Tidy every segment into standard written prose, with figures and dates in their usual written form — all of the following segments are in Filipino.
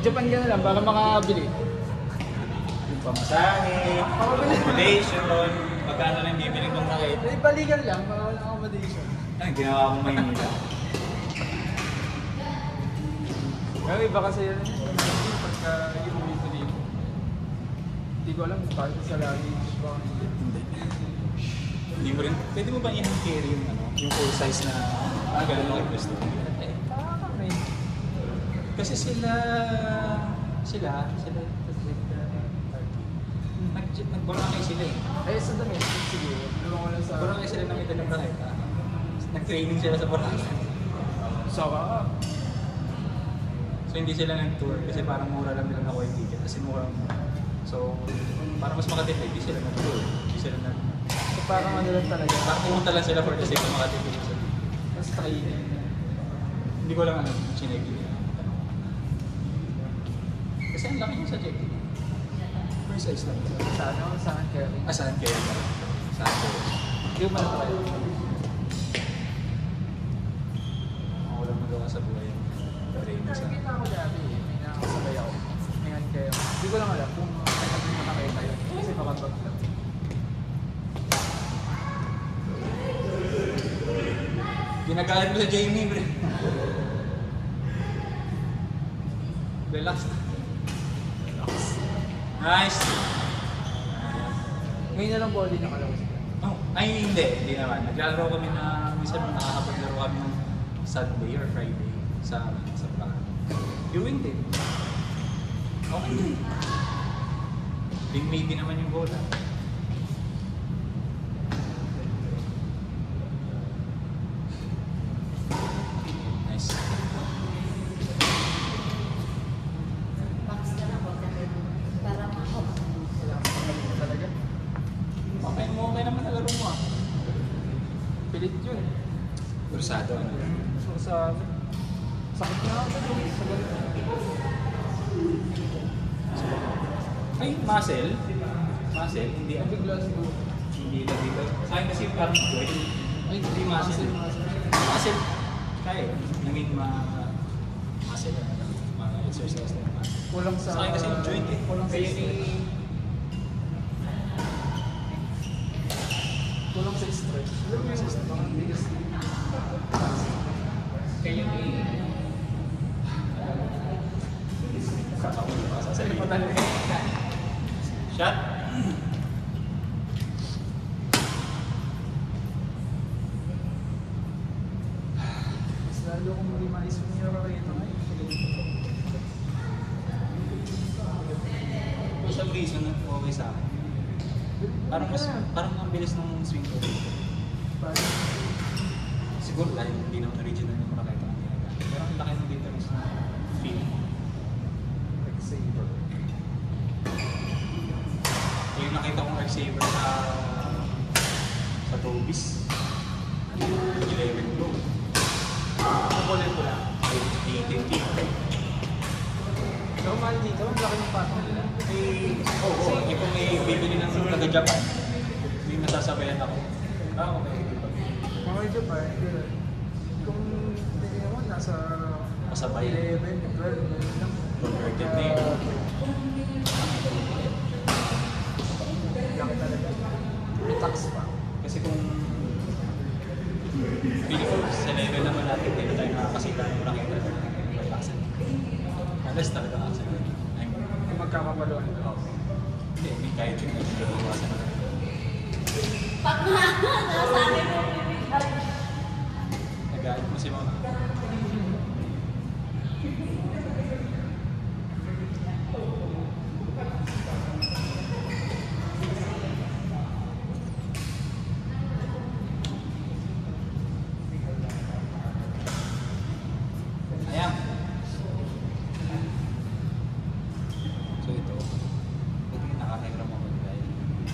Japan ka na lang para makabili. Yung pamasahe, accommodation, pagkano lang bibili kong nakita. Eh, balikan lang, para walang accommodation. Ay, ginawa kong Maynila. Pero iba kasi yun, pagka yung dito dito. Hindi ko alam, bakit sa luggage ba? Hindi mo rin, pwede mo ba i-carry yung ano, yung full size na gano'n lang yung gusto? Eh, parang Kasi sila, nag-Boracay sila eh. eh, sa domestic siguro. Lumaw ko lang sa... Boracay sila na may dalang raketa. Nag-training sila sa Boracay. Sarap. So hindi sila nag-tour kasi parang mura lang nila nakuha yung ticket. Kasi mura. So, para mas makatipid, hindi sila nag-tour. Hindi sila nag... So parang ano lang talaga. Parang pumunta lang sila for the sake of makatipid. Mas training. Hindi ko lang alam kung sinigil nila. Kasi ang laki yung sa JT. First size lang. Sa ano? Saan kayo? Saan kayo? Saan kayo? Hindi ko pala try. Walang magawa sa buhay. Training sa... Nakikita ko dati eh. May nakakasabay ako. Ngayon kayo. Hindi ko lang alam kung nagpunta kayo tayo. Kasi makatwag lang. Ginagalit mo sa Jamie, bro. Relax. Nice. Ngayon na lang body nakalawas sila. Oh, ay hindi naman. Naglalaro kami na minsan nakakapaglaro kami ng Sunday or Friday sa Prague. Viewing din. Okay din. Big maybe naman yung bola. Nice. Talaga. Okay naman na laro mo ah. Pilit yun. Brusado ano. So sa... Sakit na ako sa galit. Ay, muscle. Muscle, hindi Ang bigla siguro. Hindi lang dito. Sa akin kasi yung parang joint. Ay, hindi muscle. Muscle. Kaya, I mean, muscle na mga exercise na muscle. Kulang sa... Sa akin kasi yung joint eh. Kulang sa Kaya stretch. Kulang sa stretch. Alam mo yung mga biggest... Kaya kakawin pa sa sarili. Shot. Mas lalo kung hindi maisip niyo ka kayo ito. For some reason, okay sa akin. Parang ang bilis ng swing ko. Siguro dahil hindi naman original yung raketa ang ginagawa. Pero ang laki ng difference na feel. Like saver. Yung nakita kong Arc-Saver sa Tobis. 11 Pro. Ang kulay ko lang. 18 feet. Pero mahal dito, ang laki ng pato nila. Oo, kung may bibili ng taga-Japan, may masasabayan ako. Okay. Mga Japan, gano'n. Kung hindi naman, nasa... Masabay. 11, 12, gano'n lang. Converted na yun. Laki talaga. May tax pa. Kasi kung sa level naman natin, hindi na tayo nakakasita ng raketa. Relaxed. Unless talaga accident. Kung magkakapaluan. Hindi, may kahit yung nagsigawasan na. Nagalit mo si mama. Ayan. So ito, buti nakahirap ako dahil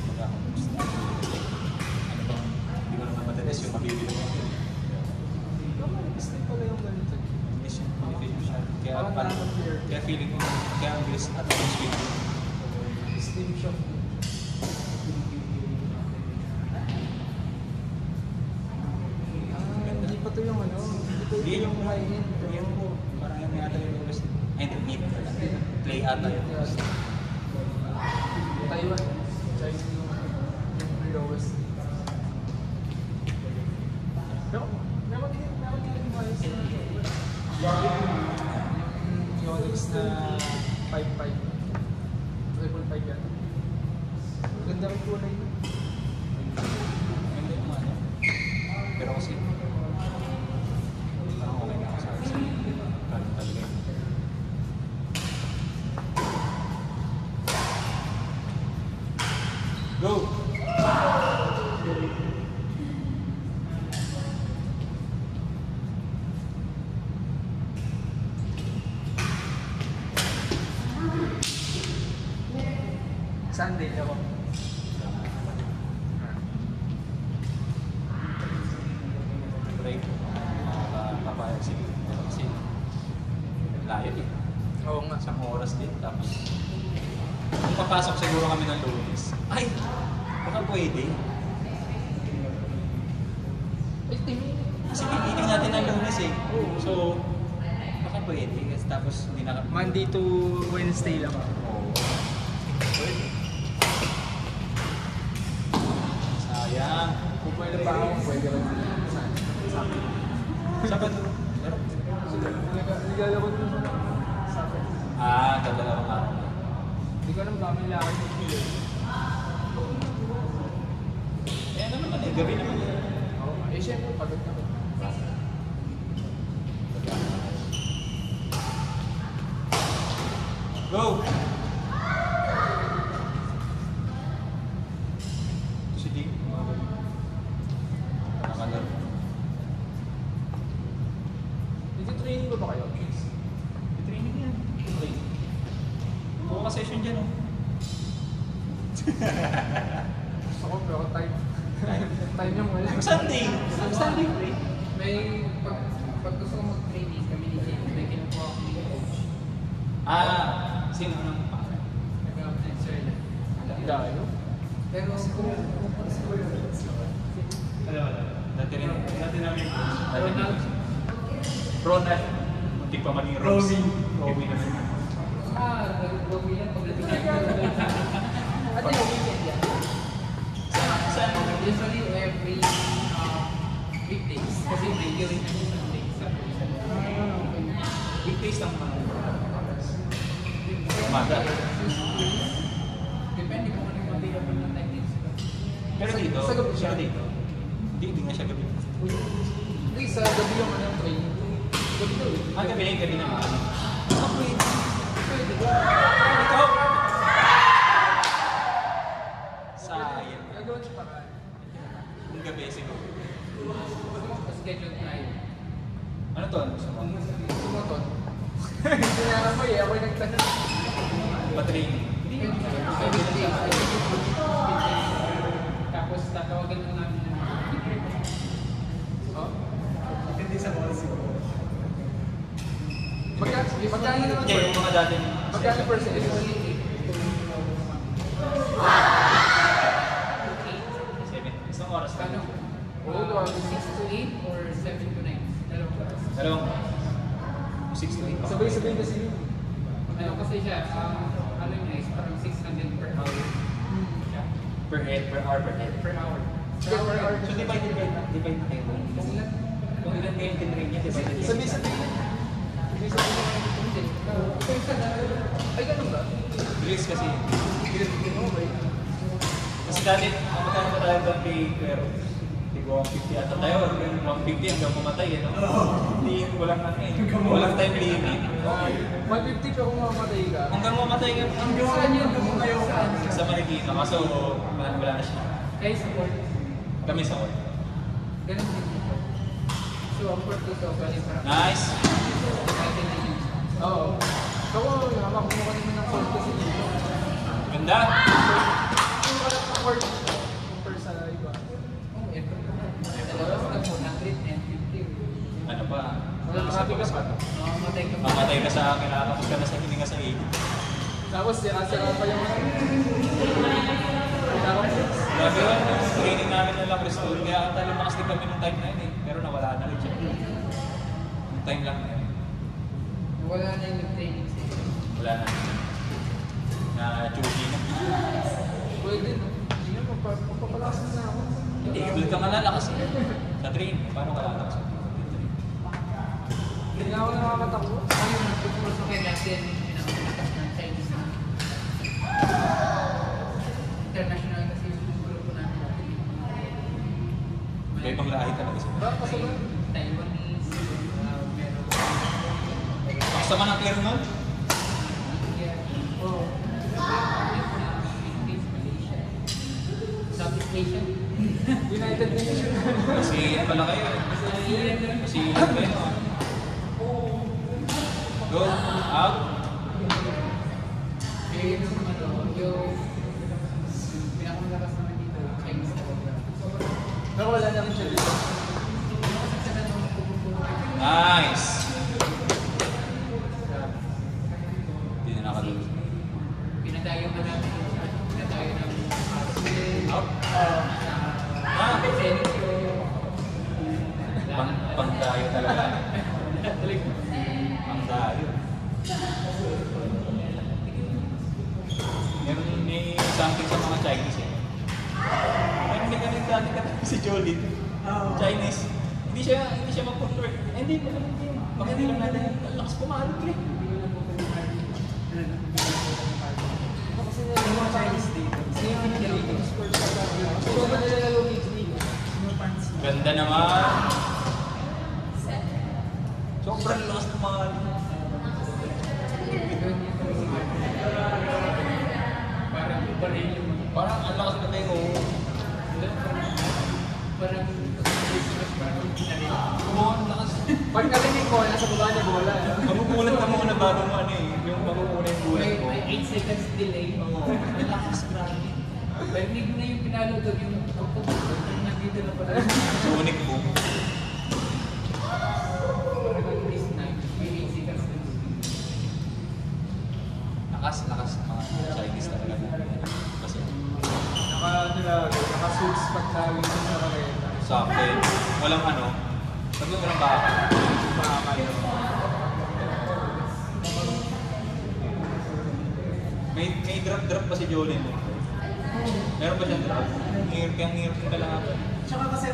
mag-ako-post. Ano bang, hindi ko naman madalas yung mabibili mo. Gusto pala yung ganito. English yung beneficial. Kaya feeling ko, kaya ang bilis at ang sweet. Slim shop. Hindi pa to yung ano. Hindi yung high end. yung parang yung yata yung lowest. Ay, hindi pala. ata yun. Taiwan. Chinese yung lowest. Pero, meron din yung ayos na yung Yonex na 5.5. Triple 5 yan. Ganda rin kulay yun. Hindi yung ano. Pero kasi, parang okay na ako sa akin. Parang talaga. Go! Sunday ako. Break. Papayag sila. Kasi, layo eh. Oo nga. Isang oras din. Tapos, kung papasok siguro kami ng Lunes, ay! Baka pwede. Ay, tingin. Kasi meeting natin ng Lunes eh. So, baka pwede. Tapos, hindi na... Monday to Wednesday lang. Oo. Pwede. Sayang. Kung pwede pa ako, pwede rin. Sabi. Sabado. Pero, Naglalabot ko sa dadalawang araw. Hindi ko alam kami lakad ng kilo. Eh, ano naman eh. Gabi naman eh. Oo nga. Eh, syempre, pagod na. Go! Si Ding. Nakalaro. Nag-training ba kayo? Training yan. Training. Buka session dyan oh. Gusto ko, pero time. Time yung wala. Sunday! Sunday pre. May pag gusto ko mag-training kami ni James, may kinukuha ko ni coach. Sino nang pangalan? Nag-update sir na. Dayo. Pero kung Dati namin. Ronald, Ronald. Muntik pa maging Romy. Romy naman. nag-Romy yan pagdating natin. Ano yung weekend yan? Usually every weekdays. Kasi may hearing kami Sunday. Weekdays lang naman. Umaga. Depende kung ano yung available ng time din sila. Pero dito, Sa gabi siya? dito. Hindi nga siya gabi. Hindi, sa gabi yung ano yung training. Gabi daw eh. Gabi naman. Pwede ba? Ikaw! Sayang. Gagawin siya paraan. Yung gabi siguro. Gusto mo schedule tayo. Ano to? Gusto mo? Tumuton. Hindi na naman eh. Ako yung nagtanong. Pa-training. Tapos tatawagan lang namin ng Oh? Depende sa oras siguro. Magkano naman Hindi, yung mga dati. Magkano percentage? Isang oras ka. Paano? Oo, 6 to 8 or 7 to 9? Dalawang oras. Dalawang 6 to 8. Sabay-sabay kasi yun. Ano kasi siya, ano yun is parang 600 per hour. Siya. Per head, per hour, per head. Per hour. Per hour. So divide na kayo. Kung ilan? Kung ilan kayo yung tinrain niya, divide na kayo. Sabay-sabay. Hindi. Kung isa na, Ay, ganun ba? Bilis kasi. Okay. Kasi dati, magkano ba tayo doon kay Pero? Tigo 150 ata tayo. 150 hanggang pumatay eh, no? Hindi, walang ano eh. Walang time limit. 150 pero kung mamatay ka. Hanggang mamatay ka. saan yun? Saan? Sa Marikina. Kaso, wala na siya. Kayo support. Kami sa court. Ganun din dito. So, ang purpose of bali parang Nice! Oo. So, hawak mo kanina ng court kasi dito. Ganda! Yung kalat ng court compare sa iba. oh, ito. Dalawa sa 150. Ano ba? Wala happy ka pa. Mamatay ka pa. Mamatay ka sa akin, nakakapos ka na sa hininga sa ibig. Tapos, sira-sira pa yung Grabe yun, training namin ng lang Cristol. Kaya ata lumakas din kami nung time na yun eh. Pero nawala na rin siya. Yung time lang na yun. Wala na yung training session. Wala na. Chugi na. Pwede, no? Hindi nga, magpapalakas na ako. Hindi, build ka nga lalakas eh. Sa train, paano ka lalakas? Hindi nga ako nakakatakbo. Ayun, nagpupuso kay natin pinakalakas ng Chinese na. International kasi yung grupo natin. May ibang lahi talaga sila. Bakit kasi ba? Taiwanese, meron. Kasama ng clear nun? India, Oo. Vietnam, Philippines, Malaysia. Southeast Asia. United Nations. Kasi pala kayo eh. Kasi kayo ah. Go, out. Eh, yung pinakamalakas naman dito, Chinese talaga. Pero wala na rin siya dito. Nice. Hindi na nakatuloy. Pinadayo pa namin pinadayo ng Out. Pang-dayo talaga. Pang-dayo. May something sa mga Chinese eh. Meron din kami dati si Jolin. Chinese. Hindi siya mag-convert. Hindi pa lang din. Baka hindi lang natin. Ang lakas pumalog eh. Kasi nila yung mga Chinese dito. Kasi yung Philippines sports pa lang. Kasi ba nilalaro gigs dito? Ganda naman. Sobrang lakas ng mga Parang iba rin yung parang ang lakas na tayo. parang Ang lakas. Pag narinig ko, nasa baba niya bola. Magugulat ka muna bago mo ano eh. Yung magugulat yung gulat mo. may 8 seconds delay. Ang lakas, grabe. Parinig mo na yung pinalo doon, yung nandito na pala. Sonic boom. Parang at least 9, may 8 seconds na Lakas ng mga Chinese talaga. Kasi Naka-suits pag tawag sa kareta. sakto eh. Walang ano. Sabi mo walang baka. May drop pa si Jolin eh. Meron ba siyang drop? Ngirap ka lang ako. Tsaka kasi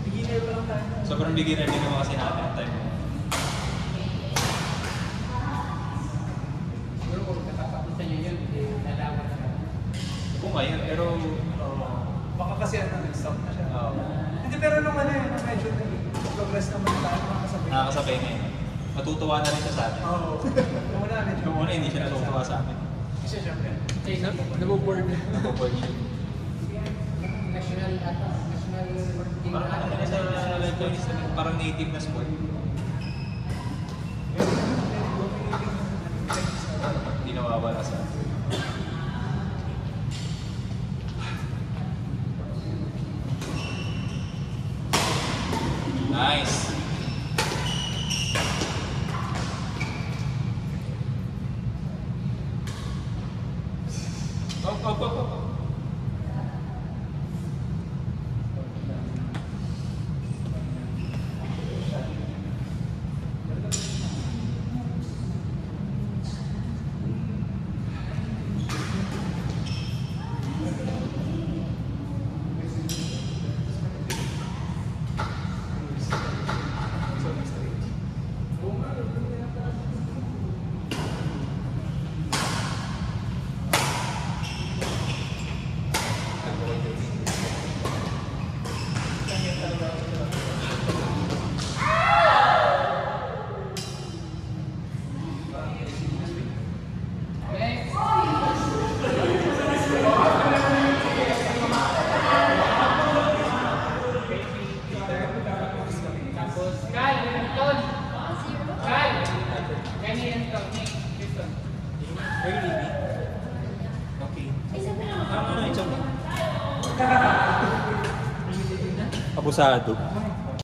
beginner pa lang tayo. Sobrang beginner din naman kasi natin ang time. siguro kung katapos sa inyo yun, nalaman na. Kung ngayon, pero Baka kasi nag-stop na siya. Oo. Hindi, pero nung medyo progress naman tayo makakasabay. nakakasabay ngayon. Matutuwa na rin siya sa atin. Oo. Nung una medyo. Yung una, hindi siya natutuwa sa amin. Kasi syempre. Naboboard. Napoboard siya. National team Parang ano na sa Chinese, parang native na sport. Hindi nawawala sa atin. Nice. Up. Tapos, Kyle, Newton. Kyle. Ganyan to, Nick. Houston. Really? Okay. It's okay. Abusado.